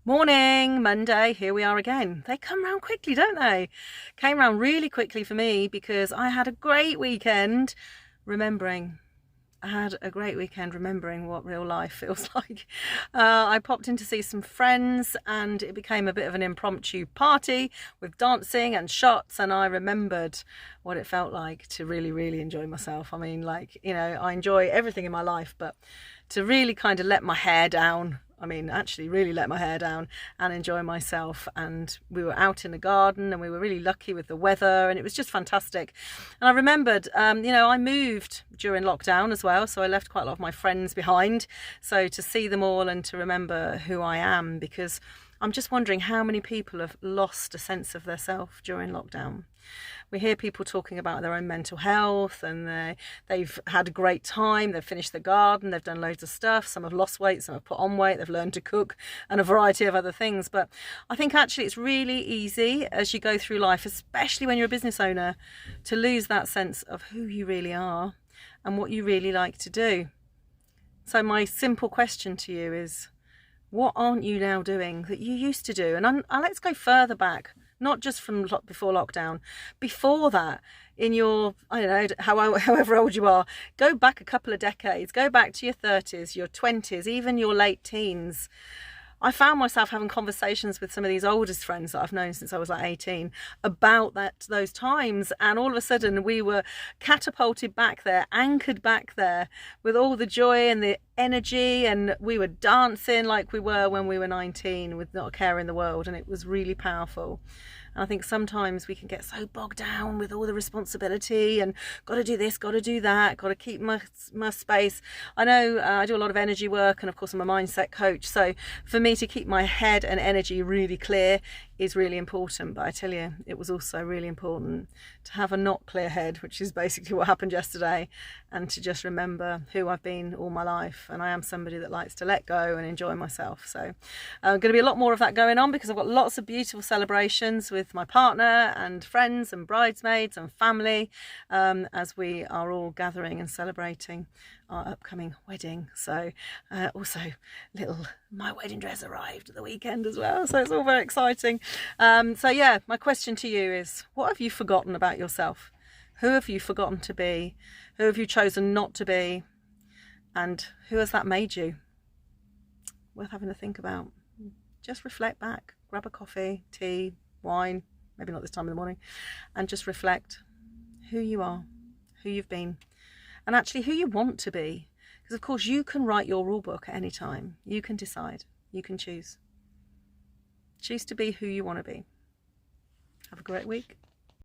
Morning, Monday, here we are again. They come round quickly, don't they? Came round really quickly for me because I had a great weekend remembering. I had a great weekend remembering what real life feels like. I popped in to see some friends and it became a bit of an impromptu party with dancing and shots, and I remembered what it felt like to really enjoy myself. I mean, like, you know, I enjoy everything in my life, but to really kind of let my hair down, actually really let my hair down and enjoy myself. And we were out in the garden and we were really lucky with the weather and it was just fantastic. And I remembered, I moved during lockdown as well, so I left quite a lot of my friends behind. So to see them all and to remember who I am, because I'm just wondering how many people have lost a sense of their self during lockdown. We hear people talking about their own mental health and they've had a great time, they've finished the garden, they've done loads of stuff, some have lost weight, some have put on weight, they've learned to cook and a variety of other things. But I think actually it's really easy as you go through life, especially when you're a business owner, to lose that sense of who you really are and what you really like to do. So my simple question to you is, what aren't you now doing that you used to do? And let's go further back, not just from before lockdown, before that, in your, however old you are, go back a couple of decades, go back to your 30s, your 20s, even your late teens. I found myself having conversations with some of these oldest friends that I've known since I was like 18 about those times, and all of a sudden we were catapulted back there, anchored back there with all the joy and the energy, and we were dancing like we were when we were 19 with not a care in the world, and it was really powerful. And I think sometimes we can get so bogged down with all the responsibility and got to do this, got to do that, got to keep my space. I know I do a lot of energy work, and of course I'm a mindset coach, so for me to keep my head and energy really clear is really important. But I tell you, it was also really important to have a not clear head, which is basically what happened yesterday, and to just remember who I've been all my life. And I am somebody that likes to let go and enjoy myself. So going to be a lot more of that going on, because I've got lots of beautiful celebrations with my partner and friends and bridesmaids and family, as we are all gathering and celebrating our upcoming wedding. So also my wedding dress arrived at the weekend as well, so it's all very exciting. So yeah, my question to you is, what have you forgotten about yourself? Who have you forgotten to be? Who have you chosen not to be? And who has that made you? Worth having to think about. Just reflect back, grab a coffee, tea, wine, maybe not this time in the morning, and just reflect who you are, who you've been, and actually who you want to be. Because of course you can write your rule book at any time. You can decide, you can choose. Choose to be who you want to be. Have a great week.